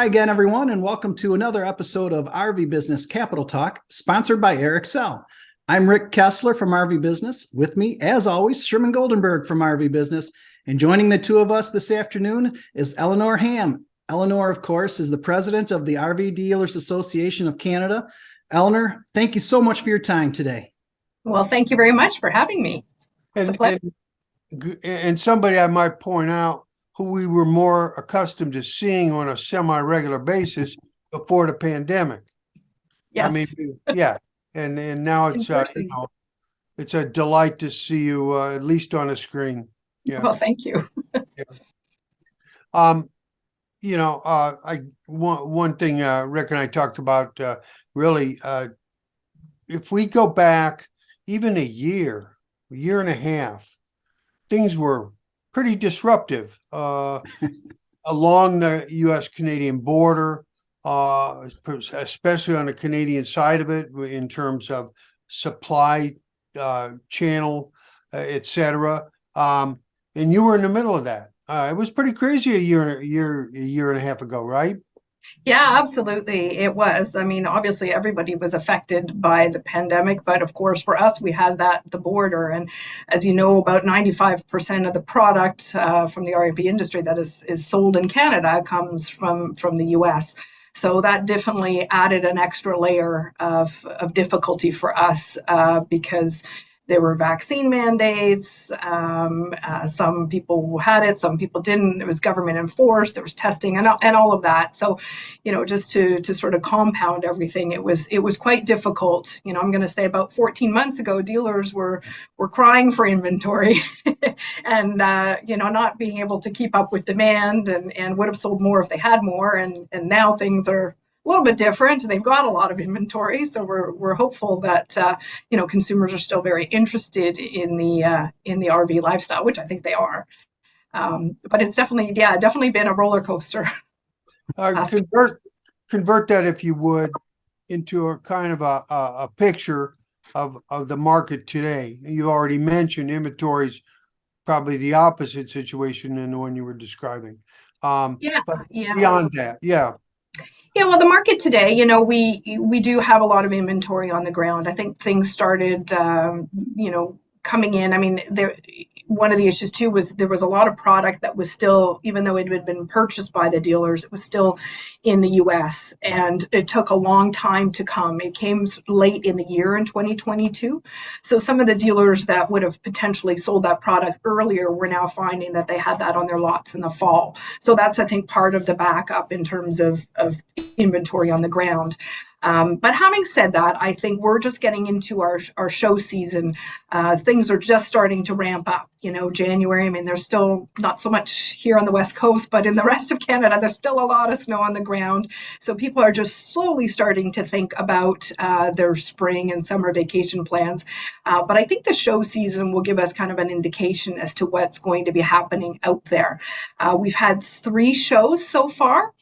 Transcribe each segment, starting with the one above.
Hi again, everyone, and welcome to another episode of RVBusiness Capital Talk, sponsored by Excel. I'm Rick Kessler from RV Business. With me, as always, Sherm Goldenberg from RV Business. And joining the two of us this afternoon is Eleonore Hamm. Eleonore, of course, is the president of the RV Dealers Association of Canada. Eleanor, thank you so much for your time today. Well, thank you very much for having me. And somebody I might point out who we were more accustomed to seeing on a semi-regular basis before the pandemic. Yes. I mean, yeah. And now it's it's a delight to see you at least on a screen. Yeah. Well, thank you. Yeah. One thing Rick and I talked about really, if we go back even a year and a half, things were pretty disruptive along the U.S.-Canadian border, especially on the Canadian side of it in terms of supply channel, et cetera. And you were in the middle of that. It was pretty crazy a year and a half ago, right? Yeah, absolutely. It was. I mean, obviously everybody was affected by the pandemic, but of course for us, we had the border. And as you know, about 95% of the product from the RVB industry that is sold in Canada comes from the US. So that definitely added an extra layer of difficulty for us because there were vaccine mandates. Some people had it, some people didn't. It was government enforced. There was testing and all of that. So, just to sort of compound everything, it was quite difficult. I'm going to say about 14 months ago, dealers were crying for inventory and not being able to keep up with demand and would have sold more if they had more. And now things are a little bit different. They've got a lot of inventory, so we're hopeful that consumers are still very interested in the RV lifestyle, which I think they are. But it's definitely been a roller coaster. Convert that, if you would, into a kind of a picture of the market today. You already mentioned inventories, probably the opposite situation than the one you were describing. But beyond that, yeah. Yeah, well, the market today, we do have a lot of inventory on the ground. I think things started, coming in. I mean, one of the issues too was there was a lot of product that was still, even though it had been purchased by the dealers, it was still in the US, and it took a long time to come. It came late in the year in 2022. So some of the dealers that would have potentially sold that product earlier were now finding that they had that on their lots in the fall. So that's, I think, part of the backup in terms of inventory on the ground. But having said that, I think we're just getting into our show season. Things are just starting to ramp up. January, I mean, there's still not so much here on the West Coast, but in the rest of Canada, there's still a lot of snow on the ground. So people are just slowly starting to think about their spring and summer vacation plans. But I think the show season will give us kind of an indication as to what's going to be happening out there. We've had 3 shows so far.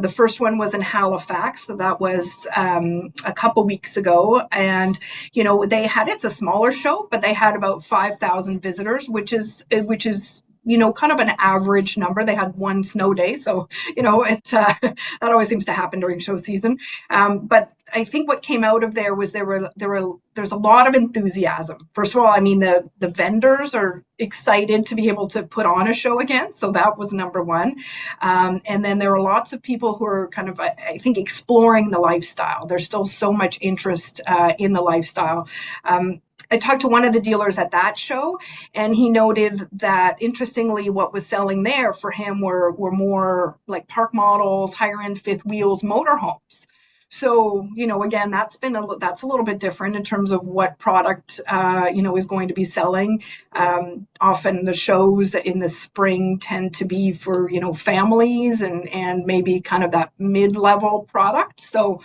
The first one was in Halifax, so that was a couple weeks ago, and it's a smaller show, but they had about 5,000 visitors, which is kind of an average number. They had one snow day, so that always seems to happen during show season. But I think what came out of there was there's a lot of enthusiasm. First of all, I mean, the vendors are excited to be able to put on a show again, so that was number one. And then there are lots of people who are kind of, I think, exploring the lifestyle. There's still so much interest in the lifestyle. I talked to one of the dealers at that show, and he noted that, interestingly, what was selling there for him were more like park models, higher end fifth wheels, motorhomes. So, again, that's a little bit different in terms of what product, is going to be selling. Often the shows in the spring tend to be for, families and maybe kind of that mid-level product. So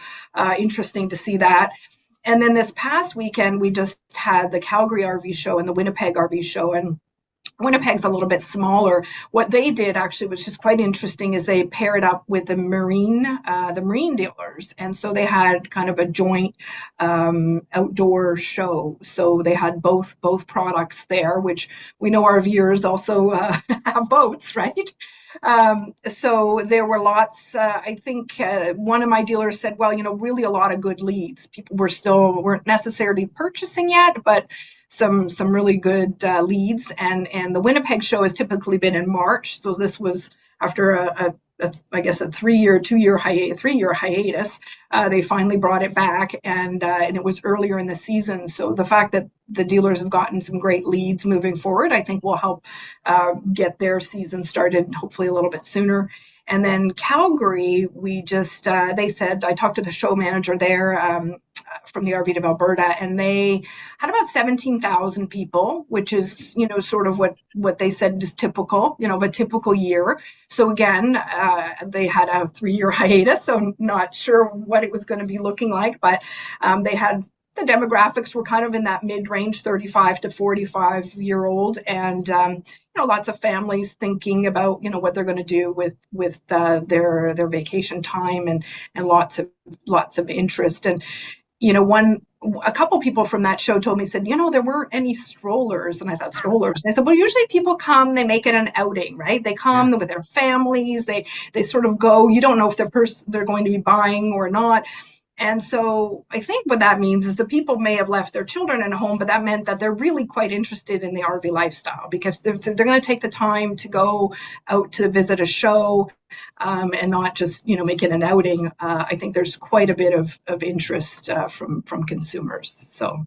interesting to see that. And then this past weekend, we just had the Calgary RV show and the Winnipeg RV show, and Winnipeg's a little bit smaller. What they did actually, which is quite interesting, is they paired up with the marine dealers, and so they had kind of a joint outdoor show. So they had both products there, which we know our viewers also have boats, right? So there were lots. I think one of my dealers said, "Well, really a lot of good leads. People weren't necessarily purchasing yet, but some really good leads." And the Winnipeg show has typically been in March, so this was after I guess a 3-year hiatus. They finally brought it back, and it was earlier in the season. So the fact that the dealers have gotten some great leads moving forward, I think will help get their season started hopefully a little bit sooner. And then Calgary, we just, they said, I talked to the show manager there from the RVDA of Alberta, and they had about 17,000 people, which is, sort of what they said is typical, of a typical year. So again, they had a 3-year hiatus, so not sure what it was going to be looking like, but they had the demographics were kind of in that mid-range, 35 to 45-year-old, and lots of families thinking about what they're going to do with their vacation time, and lots of interest. And a couple people from that show told me, said, there weren't any strollers. And I thought, strollers? And I said, well, usually people come, they make it an outing, right? They come with their families, they sort of go, you don't know if they're going to be buying or not. And so I think what that means is the people may have left their children at home, but that meant that they're really quite interested in the RV lifestyle, because they're going to take the time to go out to visit a show and not just, make it an outing. I think there's quite a bit of interest from consumers. So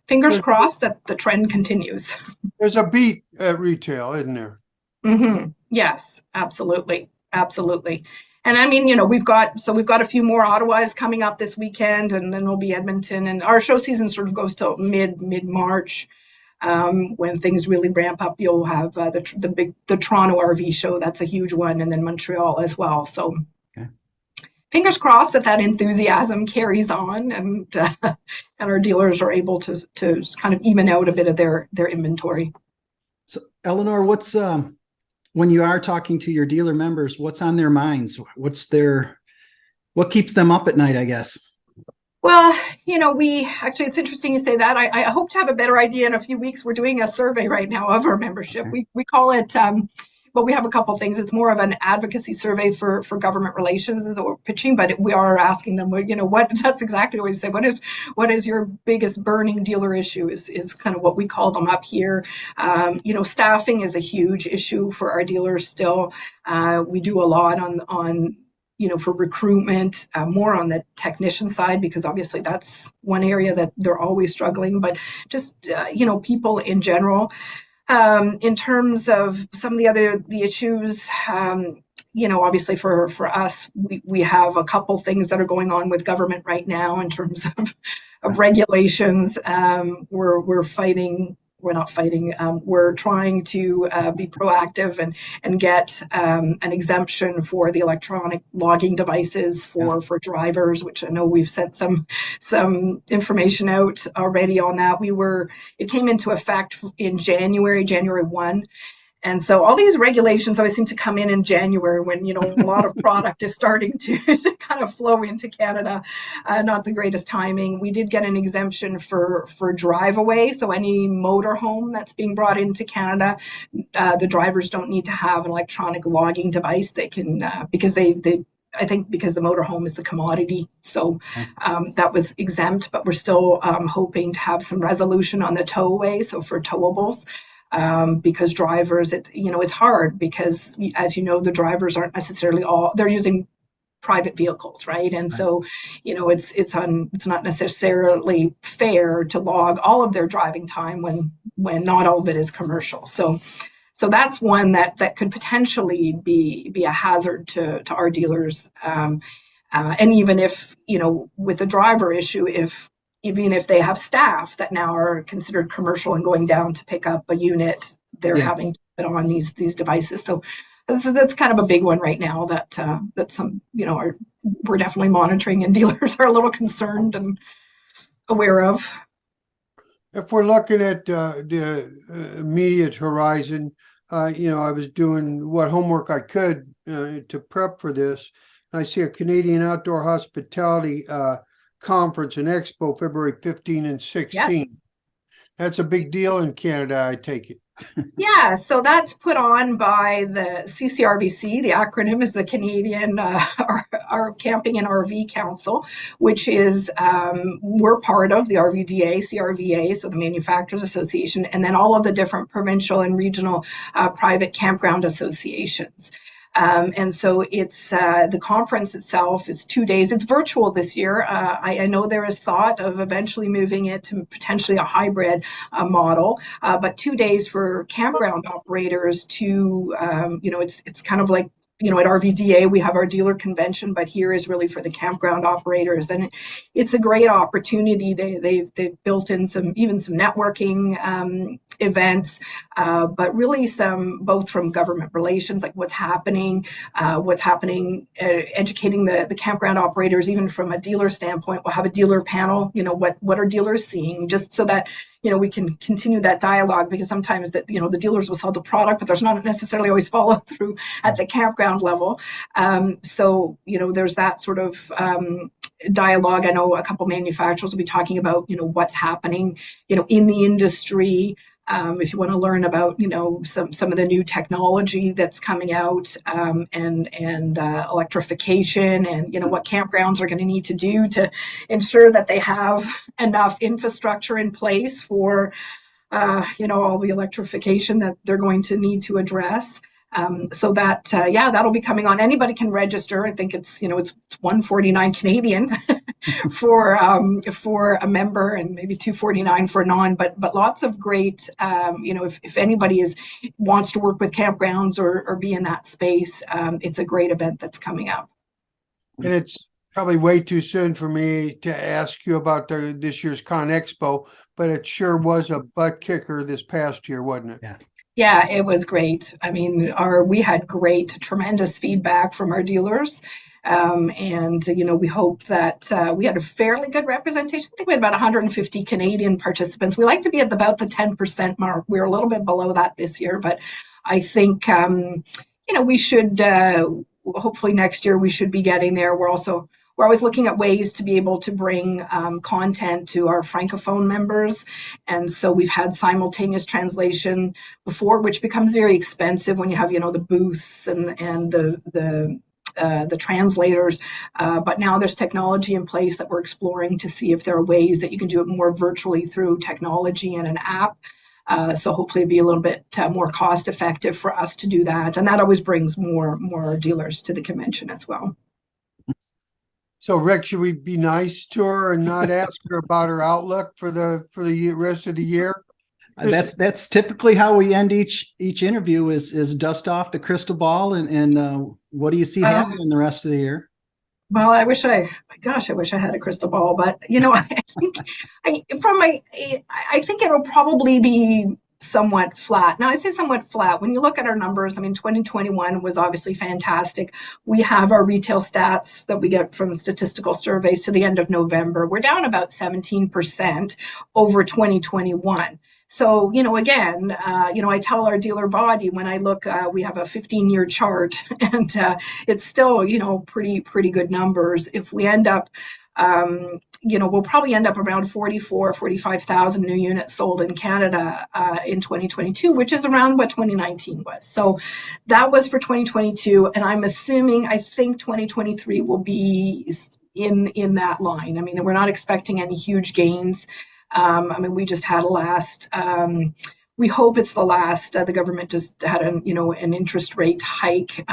fingers crossed that the trend continues. There's a beat at retail, isn't there? Mm-hmm. Yes, absolutely. Absolutely. And I mean, we've got a few more Ottawas coming up this weekend, and then there'll be Edmonton, and our show season sort of goes till mid-March. When things really ramp up, you'll have the Toronto RV show. That's a huge one, and then Montreal as well. So fingers crossed that enthusiasm carries on, and our dealers are able to kind of even out a bit of their inventory. So Eleonore, what's when you are talking to your dealer members, what's on their minds? What keeps them up at night, I guess? Well, it's interesting you say that. I hope to have a better idea in a few weeks. We're doing a survey right now of our membership. Okay. We call it, well, we have a couple of things. It's more of an advocacy survey for government relations is what we're pitching, but we are asking them, that's exactly what we say. What is your biggest burning dealer issue is kind of what we call them up here. Staffing is a huge issue for our dealers still. We do a lot on for recruitment, more on the technician side, because obviously that's one area that they're always struggling, but just, people in general. In terms of some of the issues, obviously for us, we have a couple things that are going on with government right now in terms of regulations. We're trying to be proactive and get an exemption for the electronic logging devices for drivers, which I know we've sent some information out already on that. It came into effect in January 1. And so all these regulations always seem to come in January when, a lot of product is starting to kind of flow into Canada. Not the greatest timing. We did get an exemption for drive away. So any motorhome that's being brought into Canada, the drivers don't need to have an electronic logging device. They can, because I think because the motorhome is the commodity. So that was exempt, but we're still hoping to have some resolution on the towaway. So for towables. Because drivers, it's hard because, as the drivers aren't necessarily they're using private vehicles, right? And so, it's not necessarily fair to log all of their driving time when not all of it is commercial. So that's one that could potentially be a hazard to our dealers. And even if, with the driver issue, even if they have staff that now are considered commercial and going down to pick up a unit, they're having to put on these devices. So that's kind of a big one right now that some, we're definitely monitoring, and dealers are a little concerned and aware of. If we're looking at the immediate horizon, I was doing what homework I could to prep for this. I see a Canadian Outdoor Hospitality Conference and Expo February 15 and 16. That's a big deal in Canada, I take it. Yeah, so that's put on by the CCRVC. The acronym is the Canadian our Camping and RV Council, which is we're part of the RVDA, CRVA, so the Manufacturers Association, and then all of the different provincial and regional private campground associations. And so it's the conference itself is 2 days. It's virtual this year. I know there is thought of eventually moving it to potentially a hybrid model, but 2 days for campground operators to, it's kind of like, at RVDA, we have our dealer convention, but here is really for the campground operators. And it's a great opportunity. They've built in some networking events, but really some both from government relations, like what's happening, educating the campground operators, even from a dealer standpoint. We'll have a dealer panel, what are dealers seeing, just so that we can continue that dialogue, because sometimes that the dealers will sell the product, but there's not necessarily always follow through at the campground level. So there's that sort of dialogue. I know a couple manufacturers will be talking about what's happening in the industry. If you want to learn about some of the new technology that's coming out, and electrification, and what campgrounds are going to need to do to ensure that they have enough infrastructure in place for all the electrification that they're going to need to address. So that that'll be coming on. Anybody can register. I think it's it's $149 Canadian for a member, and maybe $249 for a non. But lots of great if anybody wants to work with campgrounds or be in that space, it's a great event that's coming up. And it's probably way too soon for me to ask you about this year's Con Expo, but it sure was a butt kicker this past year, wasn't it? Yeah. Yeah, it was great. I mean, we had tremendous feedback from our dealers. And we hope that we had a fairly good representation. I think we had about 150 Canadian participants. We like to be at about the 10% mark. We were a little bit below that this year, but I think, we should, hopefully next year we should be getting there. We're always looking at ways to be able to bring content to our Francophone members. And so we've had simultaneous translation before, which becomes very expensive when you have, the booths and the translators. But now there's technology in place that we're exploring to see if there are ways that you can do it more virtually through technology and an app. So hopefully it'd be a little bit more cost effective for us to do that. And that always brings more dealers to the convention as well. So, Rick, should we be nice to her and not ask her about her outlook for the rest of the year? That's typically how we end each interview is dust off the crystal ball and what do you see happening the rest of the year? Well, I wish I had a crystal ball, but I think it'll probably be somewhat flat. Now, I say somewhat flat. When you look at our numbers, I mean, 2021 was obviously fantastic. We have our retail stats that we get from statistical surveys to the end of November. We're down about 17% over 2021. So, again, I tell our dealer body when I look, we have a 15-year chart, and it's still, pretty good numbers. If we end up, we'll probably end up around 45,000 new units sold in Canada in 2022, which is around what 2019 was. So that was for 2022, and I think 2023 will be in that line. I mean, we're not expecting any huge gains. We just had we hope it's the last. The government just had an interest rate hike.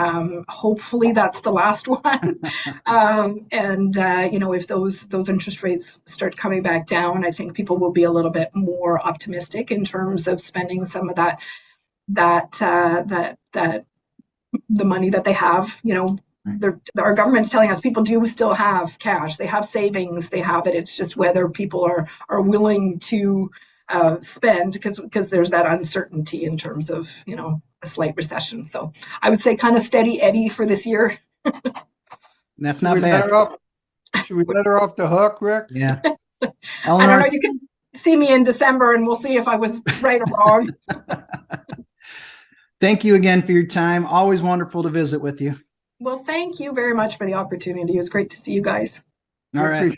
Hopefully that's the last one. If those interest rates start coming back down, I think people will be a little bit more optimistic in terms of spending some of that the money that they have. Our government's telling us people do still have cash. They have savings. They have it. It's just whether people are willing to spend because there's that uncertainty in terms of, a slight recession. So I would say kind of steady Eddie for this year. That's not bad. Should we let her off the hook, Rick? Yeah. I don't know. You can see me in December and we'll see if I was right or wrong. Thank you again for your time. Always wonderful to visit with you. Well, thank you very much for the opportunity. It was great to see you guys. All right.